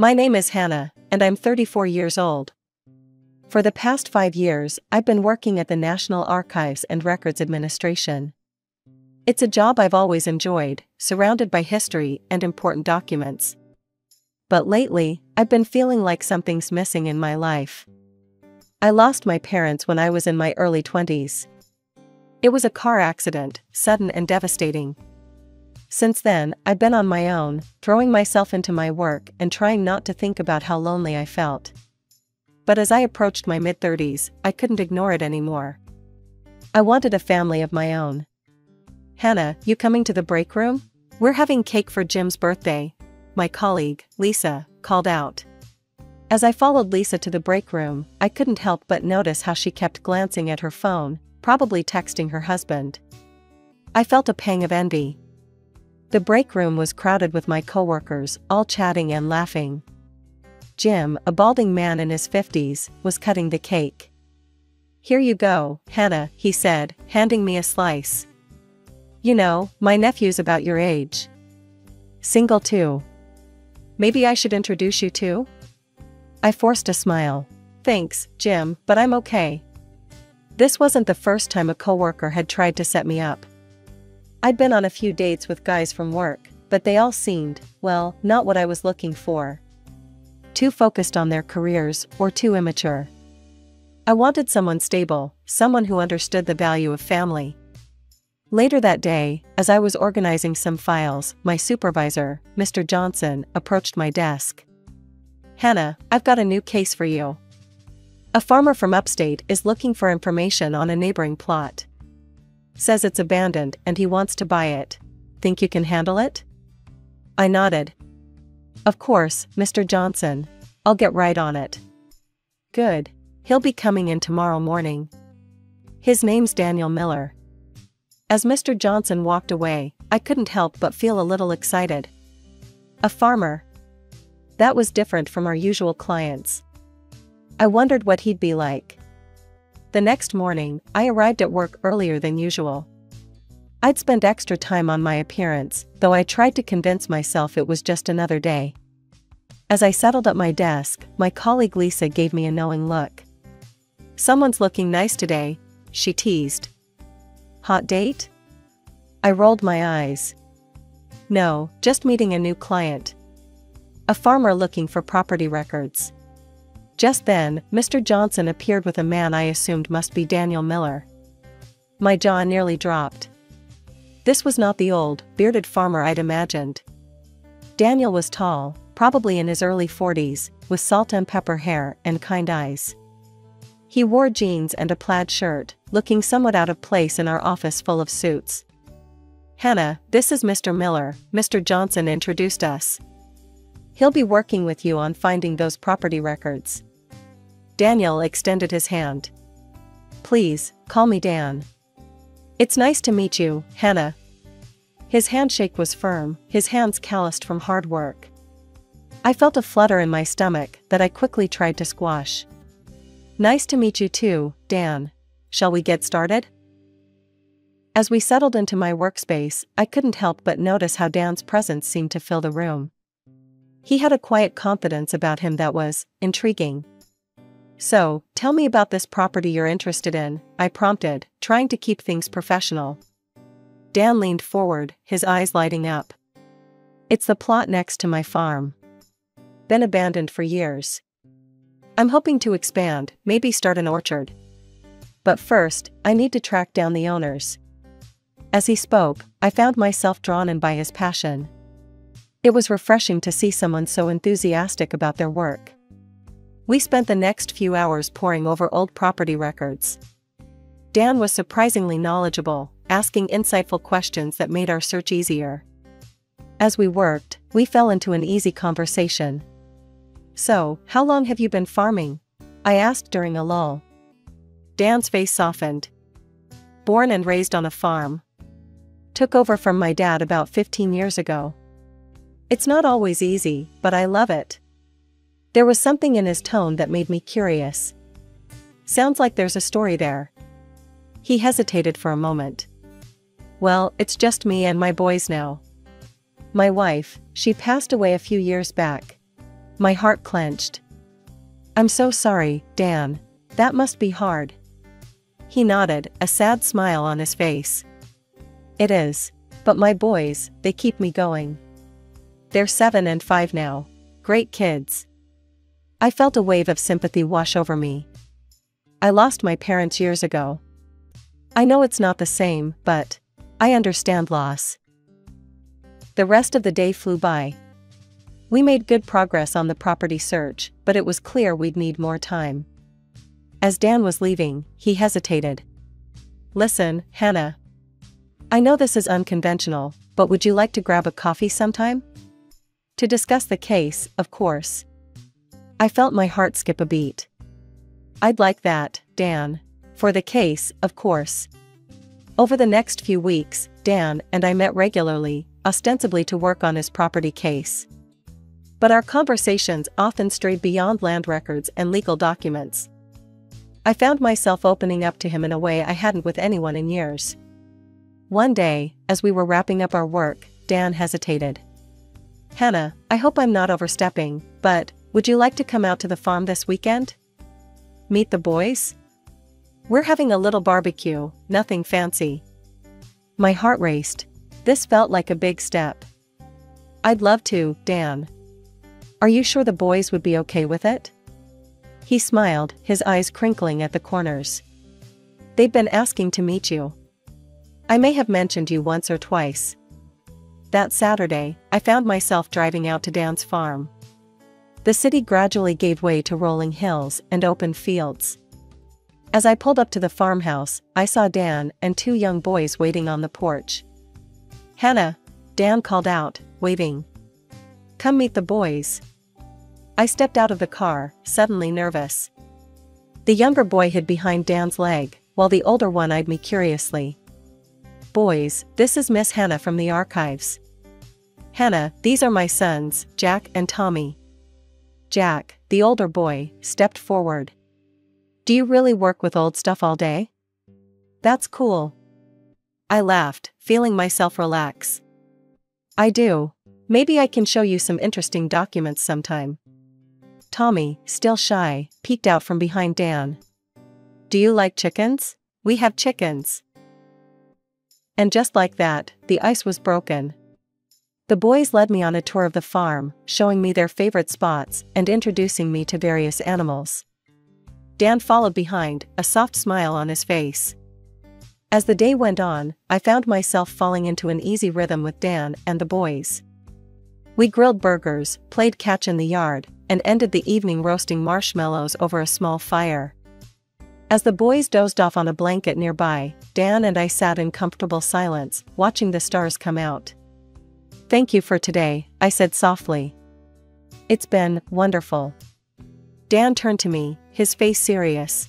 My name is Hannah, and I'm 34 years old. For the past 5 years, I've been working at the National Archives and Records Administration. It's a job I've always enjoyed, surrounded by history and important documents. But lately, I've been feeling like something's missing in my life. I lost my parents when I was in my early 20s. It was a car accident, sudden and devastating. Since then, I've been on my own, throwing myself into my work and trying not to think about how lonely I felt. But as I approached my mid-30s, I couldn't ignore it anymore. I wanted a family of my own. "Hannah, you coming to the break room? We're having cake for Jim's birthday," my colleague, Lisa, called out. As I followed Lisa to the break room, I couldn't help but notice how she kept glancing at her phone, probably texting her husband. I felt a pang of envy. The break room was crowded with my coworkers, all chatting and laughing. Jim, a balding man in his 50s, was cutting the cake. "Here you go, Hannah," he said, handing me a slice. "You know, my nephew's about your age. Single too. Maybe I should introduce you too?" I forced a smile. "Thanks, Jim, but I'm okay." This wasn't the first time a coworker had tried to set me up. I'd been on a few dates with guys from work, but they all seemed, well, not what I was looking for. Too focused on their careers or too immature. I wanted someone stable, someone who understood the value of family. Later that day, as I was organizing some files, my supervisor, Mr. Johnson, approached my desk. "Hannah, I've got a new case for you. A farmer from upstate is looking for information on a neighboring plot. Says it's abandoned and he wants to buy it. Think you can handle it?" I nodded. "Of course, Mr. Johnson. I'll get right on it." "Good. He'll be coming in tomorrow morning. His name's Daniel Miller." As Mr. Johnson walked away, I couldn't help but feel a little excited. A farmer. That was different from our usual clients. I wondered what he'd be like. The next morning, I arrived at work earlier than usual. I'd spent extra time on my appearance, though I tried to convince myself it was just another day. As I settled at my desk, my colleague Lisa gave me a knowing look. "Someone's looking nice today," she teased. "Hot date?" I rolled my eyes. "No, just meeting a new client. A farmer looking for property records." Just then, Mr. Johnson appeared with a man I assumed must be Daniel Miller. My jaw nearly dropped. This was not the old, bearded farmer I'd imagined. Daniel was tall, probably in his early 40s, with salt and pepper hair and kind eyes. He wore jeans and a plaid shirt, looking somewhat out of place in our office full of suits. "Hannah, this is Mr. Miller," Mr. Johnson introduced us. "He'll be working with you on finding those property records." Daniel extended his hand. "Please, call me Dan." "It's nice to meet you, Hannah." His handshake was firm, his hands calloused from hard work. I felt a flutter in my stomach that I quickly tried to squash. "Nice to meet you too, Dan. Shall we get started?" As we settled into my workspace, I couldn't help but notice how Dan's presence seemed to fill the room. He had a quiet confidence about him that was intriguing. "So, tell me about this property you're interested in," I prompted, trying to keep things professional. Dan leaned forward, his eyes lighting up. "It's the plot next to my farm. Been abandoned for years. I'm hoping to expand, maybe start an orchard. But first, I need to track down the owners." As he spoke, I found myself drawn in by his passion. It was refreshing to see someone so enthusiastic about their work. We spent the next few hours poring over old property records. Dan was surprisingly knowledgeable, asking insightful questions that made our search easier. As we worked, we fell into an easy conversation. "So, how long have you been farming?" I asked during a lull. Dan's face softened. "Born and raised on a farm. Took over from my dad about 15 years ago. It's not always easy, but I love it." There was something in his tone that made me curious. "Sounds like there's a story there." He hesitated for a moment. "Well, it's just me and my boys now. My wife, she passed away a few years back. My heart clenched. I'm so sorry, Dan. That must be hard. He nodded, a sad smile on his face. It is. But my boys, they keep me going. They're 7 and 5 now. Great kids. I felt a wave of sympathy wash over me. I lost my parents years ago. I know it's not the same, but I understand loss. The rest of the day flew by. We made good progress on the property search, but it was clear we'd need more time. As Dan was leaving, he hesitated. Listen, Hannah. I know this is unconventional, but would you like to grab a coffee sometime? To discuss the case, of course. I felt my heart skip a beat. I'd like that, Dan. For the case, of course. Over the next few weeks, Dan and I met regularly, ostensibly to work on his property case. But our conversations often strayed beyond land records and legal documents. I found myself opening up to him in a way I hadn't with anyone in years. One day, as we were wrapping up our work, Dan hesitated. Hannah, I hope I'm not overstepping, but would you like to come out to the farm this weekend? Meet the boys? We're having a little barbecue, nothing fancy. My heart raced. This felt like a big step. I'd love to, Dan. Are you sure the boys would be okay with it? He smiled, his eyes crinkling at the corners. They've been asking to meet you. I may have mentioned you once or twice. That Saturday, I found myself driving out to Dan's farm. The city gradually gave way to rolling hills and open fields. As I pulled up to the farmhouse, I saw Dan and 2 young boys waiting on the porch. Hannah, Dan called out, waving. Come meet the boys. I stepped out of the car, suddenly nervous. The younger boy hid behind Dan's leg, while the older one eyed me curiously. Boys, this is Miss Hannah from the archives. Hannah, these are my sons, Jack and Tommy. Jack, the older boy, stepped forward. Do you really work with old stuff all day? That's cool. I laughed, feeling myself relax. I do. Maybe I can show you some interesting documents sometime. Tommy, still shy, peeked out from behind Dan. Do you like chickens? We have chickens. And just like that, the ice was broken. The boys led me on a tour of the farm, showing me their favorite spots and introducing me to various animals. Dan followed behind, a soft smile on his face. As the day went on, I found myself falling into an easy rhythm with Dan and the boys. We grilled burgers, played catch in the yard, and ended the evening roasting marshmallows over a small fire. As the boys dozed off on a blanket nearby, Dan and I sat in comfortable silence, watching the stars come out. Thank you for today, I said softly. It's been wonderful. Dan turned to me, his face serious.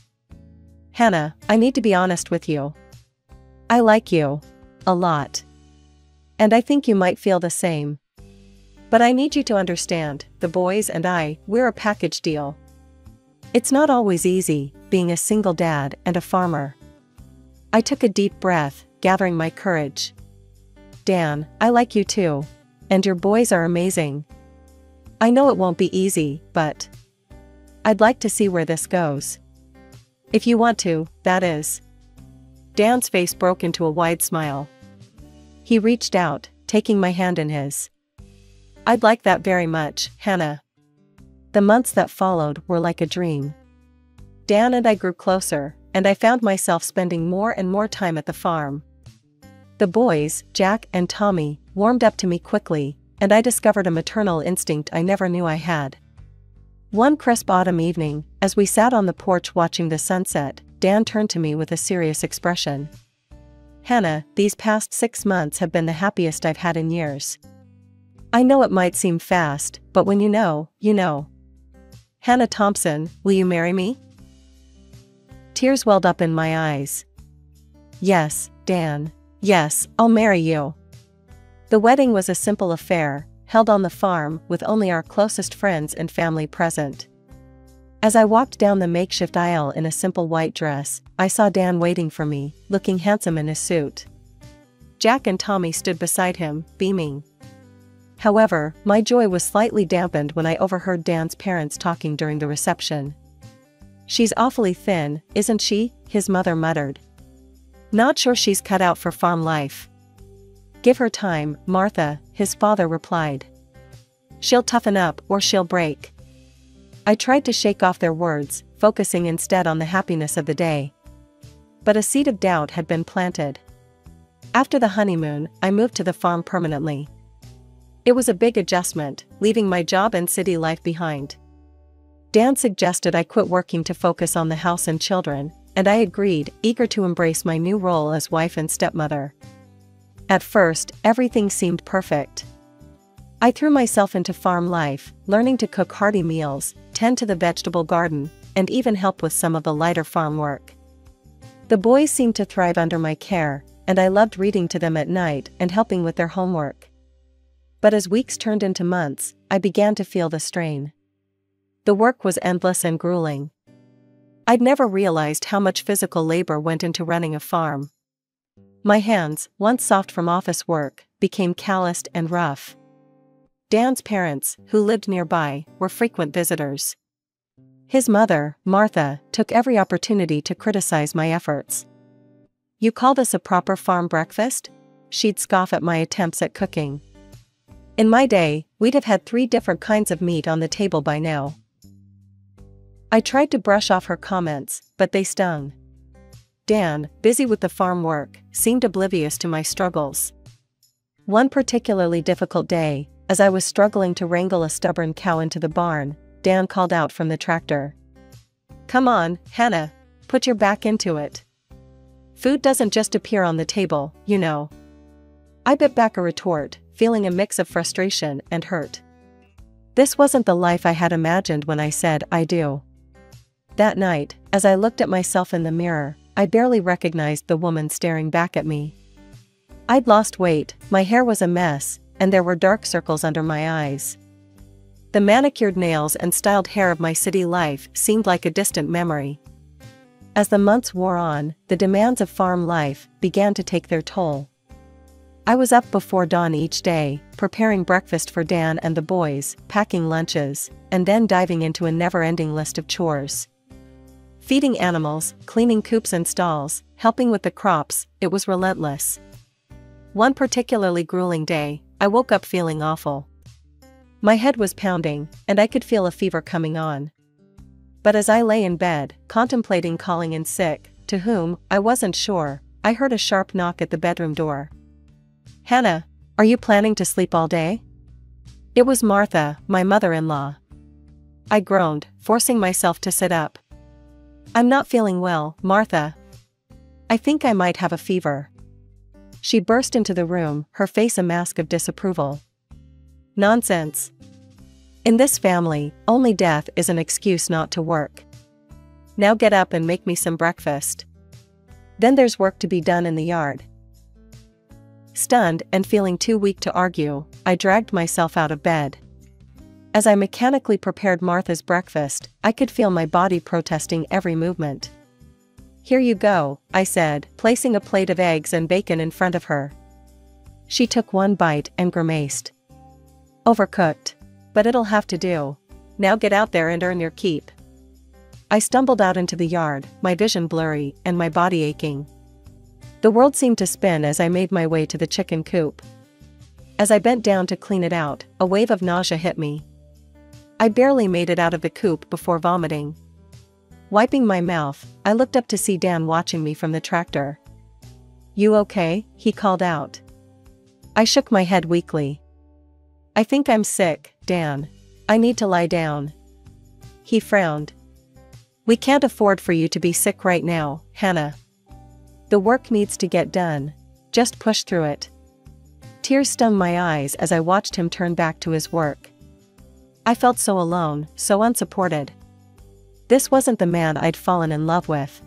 Hannah, I need to be honest with you. I like you. A lot. And I think you might feel the same. But I need you to understand, the boys and we're a package deal. It's not always easy, being a single dad and a farmer. I took a deep breath, gathering my courage. Dan, I like you too. And your boys are amazing. I know it won't be easy, but I'd like to see where this goes. If you want to, that is. Dan's face broke into a wide smile. He reached out, taking my hand in his. I'd like that very much, Hannah. The months that followed were like a dream. Dan and I grew closer, and I found myself spending more and more time at the farm. The boys, Jack and Tommy, warmed up to me quickly, and I discovered a maternal instinct I never knew I had. One crisp autumn evening, as we sat on the porch watching the sunset, Dan turned to me with a serious expression. Hannah, these past 6 months have been the happiest I've had in years. I know it might seem fast, but when you know, you know. Hannah Thompson, will you marry me? Tears welled up in my eyes. Yes, Dan. Yes, I'll marry you. The wedding was a simple affair, held on the farm with only our closest friends and family present. As I walked down the makeshift aisle in a simple white dress, I saw Dan waiting for me, looking handsome in his suit. Jack and Tommy stood beside him, beaming. However, my joy was slightly dampened when I overheard Dan's parents talking during the reception. "She's awfully thin, isn't she?" his mother muttered. "Not sure she's cut out for farm life." "Give her time, Martha," his father replied. "She'll toughen up or she'll break." I tried to shake off their words, focusing instead on the happiness of the day. But a seed of doubt had been planted. After the honeymoon, I moved to the farm permanently. It was a big adjustment, leaving my job and city life behind. Dan suggested I quit working to focus on the house and children, and I agreed, eager to embrace my new role as wife and stepmother. At first, everything seemed perfect. I threw myself into farm life, learning to cook hearty meals, tend to the vegetable garden, and even help with some of the lighter farm work. The boys seemed to thrive under my care, and I loved reading to them at night and helping with their homework. But as weeks turned into months, I began to feel the strain. The work was endless and grueling. I'd never realized how much physical labor went into running a farm. My hands, once soft from office work, became calloused and rough. Dan's parents, who lived nearby, were frequent visitors. His mother, Martha, took every opportunity to criticize my efforts. "You call this a proper farm breakfast?" She'd scoff at my attempts at cooking. "In my day, we'd have had 3 different kinds of meat on the table by now." I tried to brush off her comments, but they stung. Dan, busy with the farm work, seemed oblivious to my struggles. One particularly difficult day, as I was struggling to wrangle a stubborn cow into the barn, Dan called out from the tractor. "Come on, Hannah, put your back into it. Food doesn't just appear on the table, you know." I bit back a retort, feeling a mix of frustration and hurt. This wasn't the life I had imagined when I said "I do." That night, as I looked at myself in the mirror, I barely recognized the woman staring back at me. I'd lost weight, my hair was a mess, and there were dark circles under my eyes. The manicured nails and styled hair of my city life seemed like a distant memory. As the months wore on, the demands of farm life began to take their toll. I was up before dawn each day, preparing breakfast for Dan and the boys, packing lunches, and then diving into a never-ending list of chores. Feeding animals, cleaning coops and stalls, helping with the crops, it was relentless. One particularly grueling day, I woke up feeling awful. My head was pounding, and I could feel a fever coming on. But as I lay in bed, contemplating calling in sick, to whom, I wasn't sure, I heard a sharp knock at the bedroom door. "Hannah, are you planning to sleep all day?" It was Martha, my mother-in-law. I groaned, forcing myself to sit up. "I'm not feeling well, Martha. I think I might have a fever." She burst into the room, her face a mask of disapproval. "Nonsense. In this family, only death is an excuse not to work. Now get up and make me some breakfast. Then there's work to be done in the yard." Stunned and feeling too weak to argue, I dragged myself out of bed. As I mechanically prepared Martha's breakfast, I could feel my body protesting every movement. "Here you go," I said, placing a plate of eggs and bacon in front of her. She took one bite and grimaced. "Overcooked. But it'll have to do. Now get out there and earn your keep." I stumbled out into the yard, my vision blurry and my body aching. The world seemed to spin as I made my way to the chicken coop. As I bent down to clean it out, a wave of nausea hit me. I barely made it out of the coop before vomiting. Wiping my mouth, I looked up to see Dan watching me from the tractor. "You okay?" he called out. I shook my head weakly. "I think I'm sick, Dan. I need to lie down." He frowned. "We can't afford for you to be sick right now, Hannah. The work needs to get done. Just push through it." Tears stung my eyes as I watched him turn back to his work. I felt so alone, so unsupported. This wasn't the man I'd fallen in love with.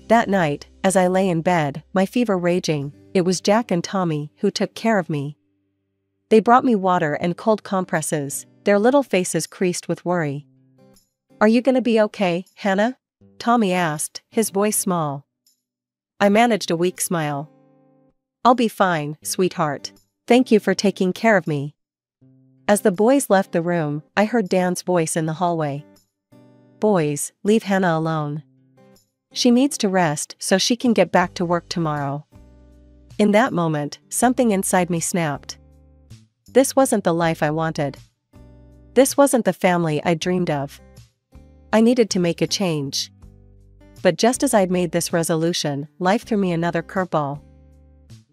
That night, as I lay in bed, my fever raging, it was Jack and Tommy who took care of me. They brought me water and cold compresses, their little faces creased with worry. "Are you gonna be okay, Hannah?" Tommy asked, his voice small. I managed a weak smile. "I'll be fine, sweetheart. Thank you for taking care of me." As the boys left the room, I heard Dan's voice in the hallway. "Boys, leave Hannah alone. She needs to rest so she can get back to work tomorrow." In that moment, something inside me snapped. This wasn't the life I wanted. This wasn't the family I dreamed of. I needed to make a change. But just as I'd made this resolution, life threw me another curveball.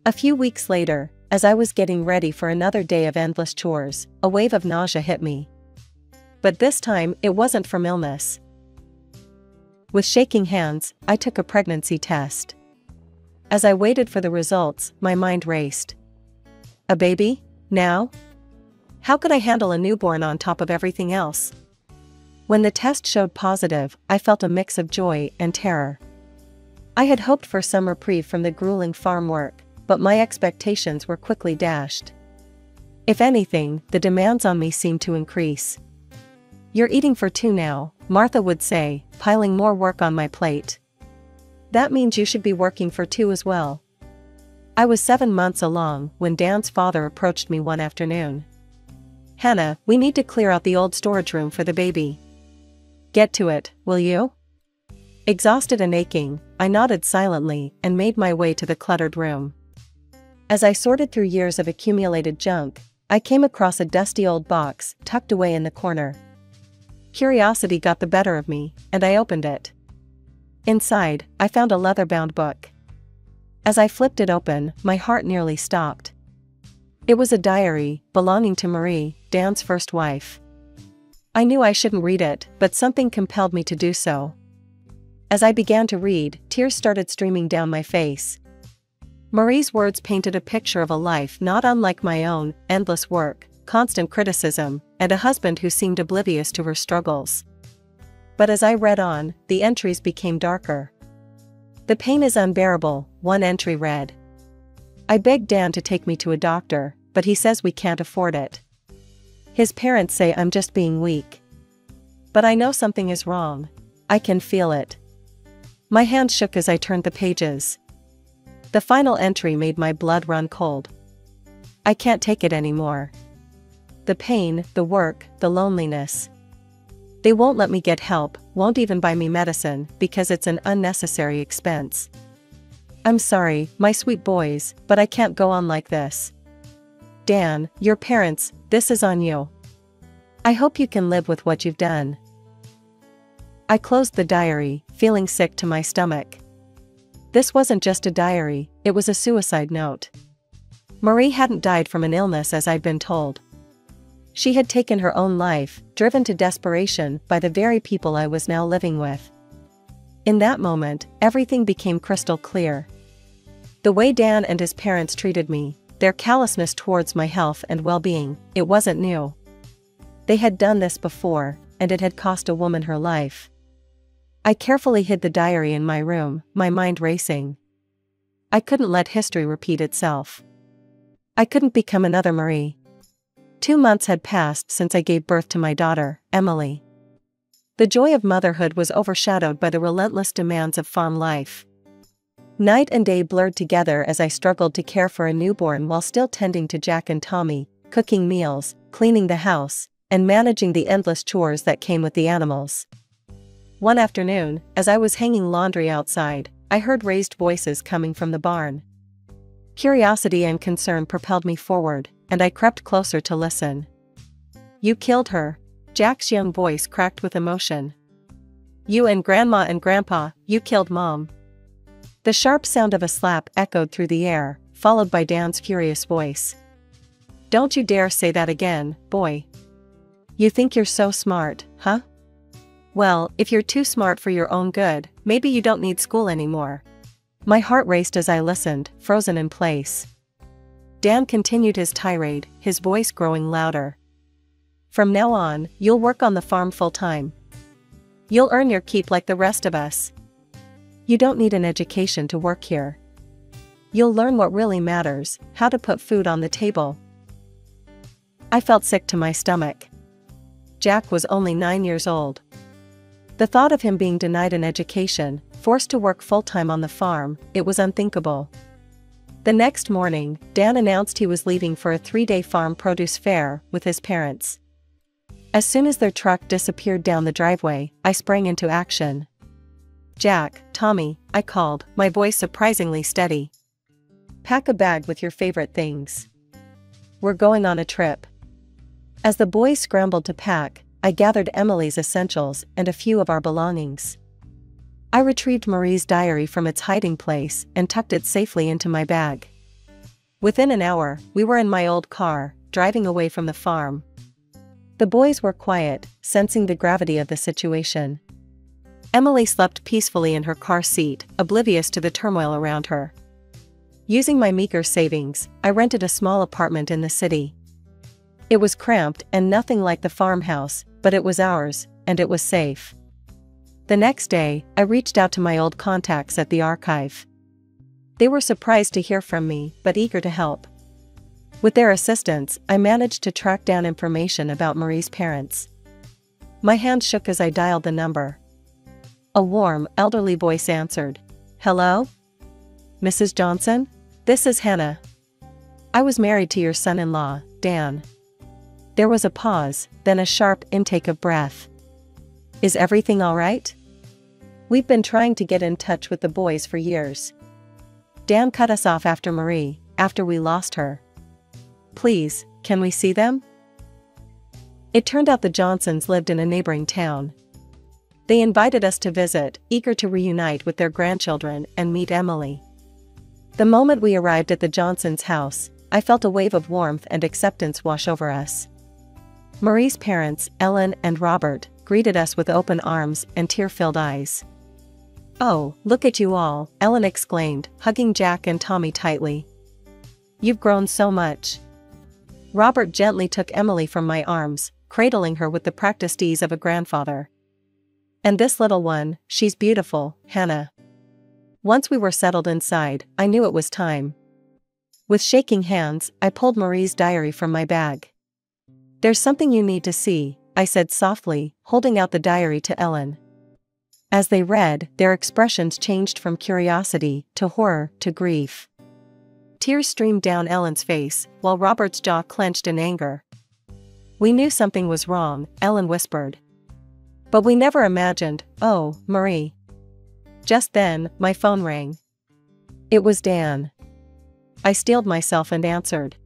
A few weeks later, as I was getting ready for another day of endless chores, a wave of nausea hit me. But this time, it wasn't from illness. With shaking hands, I took a pregnancy test. As I waited for the results, my mind raced. A baby? Now? How could I handle a newborn on top of everything else? When the test showed positive, I felt a mix of joy and terror. I had hoped for some reprieve from the grueling farm work, but my expectations were quickly dashed. If anything, the demands on me seemed to increase. "You're eating for two now," Martha would say, piling more work on my plate. "That means you should be working for two as well." I was 7 months along when Dan's father approached me one afternoon. "Hannah, we need to clear out the old storage room for the baby. Get to it, will you?" Exhausted and aching, I nodded silently and made my way to the cluttered room. As I sorted through years of accumulated junk, I came across a dusty old box tucked away in the corner. Curiosity got the better of me, and I opened it. Inside, I found a leather-bound book. As I flipped it open, my heart nearly stopped. It was a diary belonging to Marie, Dan's first wife. I knew I shouldn't read it, but something compelled me to do so. As I began to read, tears started streaming down my face. Marie's words painted a picture of a life not unlike my own: endless work, constant criticism, and a husband who seemed oblivious to her struggles. But as I read on, the entries became darker. "The pain is unbearable," one entry read. "I begged Dan to take me to a doctor, but he says we can't afford it. His parents say I'm just being weak. But I know something is wrong. I can feel it." My hands shook as I turned the pages. The final entry made my blood run cold. "I can't take it anymore. The pain, the work, the loneliness. They won't let me get help, won't even buy me medicine, because it's an unnecessary expense. I'm sorry, my sweet boys, but I can't go on like this. Dan, your parents, this is on you. I hope you can live with what you've done." I closed the diary, feeling sick to my stomach. This wasn't just a diary, it was a suicide note. Marie hadn't died from an illness as I'd been told. She had taken her own life, driven to desperation by the very people I was now living with. In that moment, everything became crystal clear. The way Dan and his parents treated me, their callousness towards my health and well-being, it wasn't new. They had done this before, and it had cost a woman her life. I carefully hid the diary in my room, my mind racing. I couldn't let history repeat itself. I couldn't become another Marie. 2 months had passed since I gave birth to my daughter, Emily. The joy of motherhood was overshadowed by the relentless demands of farm life. Night and day blurred together as I struggled to care for a newborn while still tending to Jack and Tommy, cooking meals, cleaning the house, and managing the endless chores that came with the animals. One afternoon, as I was hanging laundry outside, I heard raised voices coming from the barn. Curiosity and concern propelled me forward, and I crept closer to listen. "You killed her," Jack's young voice cracked with emotion. "You and Grandma and Grandpa, you killed Mom." The sharp sound of a slap echoed through the air, followed by Dan's furious voice. "Don't you dare say that again, boy. You think you're so smart, huh? Well, if you're too smart for your own good, maybe you don't need school anymore." My heart raced as I listened, frozen in place. Dan continued his tirade, his voice growing louder. "From now on, you'll work on the farm full-time. You'll earn your keep like the rest of us. You don't need an education to work here. You'll learn what really matters, how to put food on the table." I felt sick to my stomach. Jack was only 9 years old. The thought of him being denied an education, forced to work full-time on the farm, it was unthinkable. The next morning, Dan announced he was leaving for a 3-day farm produce fair with his parents. As soon as their truck disappeared down the driveway, I sprang into action. "Jack, Tommy," I called, my voice surprisingly steady. "Pack a bag with your favorite things. We're going on a trip." As the boys scrambled to pack, I gathered Emily's essentials and a few of our belongings. I retrieved Marie's diary from its hiding place and tucked it safely into my bag. Within an hour, we were in my old car, driving away from the farm. The boys were quiet, sensing the gravity of the situation. Emily slept peacefully in her car seat, oblivious to the turmoil around her. Using my meager savings, I rented a small apartment in the city. It was cramped and nothing like the farmhouse, but it was ours, and it was safe. The next day, I reached out to my old contacts at the archive. They were surprised to hear from me, but eager to help. With their assistance, I managed to track down information about Marie's parents. My hand shook as I dialed the number. A warm, elderly voice answered. "Hello? Mrs. Johnson? This is Hannah. I was married to your son-in-law, Dan." There was a pause, then a sharp intake of breath. "Is everything all right? We've been trying to get in touch with the boys for years. Dan cut us off after we lost her. Please, can we see them?" It turned out the Johnsons lived in a neighboring town. They invited us to visit, eager to reunite with their grandchildren and meet Emily. The moment we arrived at the Johnsons' house, I felt a wave of warmth and acceptance wash over us. Marie's parents, Ellen and Robert, greeted us with open arms and tear-filled eyes. "Oh, look at you all," Ellen exclaimed, hugging Jack and Tommy tightly. "You've grown so much." Robert gently took Emily from my arms, cradling her with the practiced ease of a grandfather. "And this little one, she's beautiful, Hannah." Once we were settled inside, I knew it was time. With shaking hands, I pulled Marie's diary from my bag. "There's something you need to see," I said softly, holding out the diary to Ellen. As they read, their expressions changed from curiosity to horror to grief. Tears streamed down Ellen's face, while Robert's jaw clenched in anger. "We knew something was wrong," Ellen whispered. "But we never imagined, oh, Marie." Just then, my phone rang. It was Dan. I steeled myself and answered.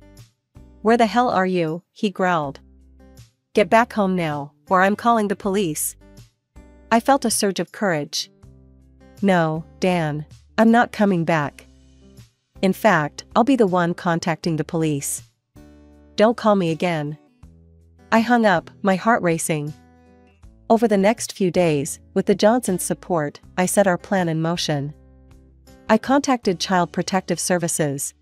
"Where the hell are you?" he growled. "Get back home now, or I'm calling the police." I felt a surge of courage. "No, Dan. I'm not coming back. In fact, I'll be the one contacting the police. Don't call me again." I hung up, my heart racing. Over the next few days, with the Johnsons' support, I set our plan in motion. I contacted Child Protective Services,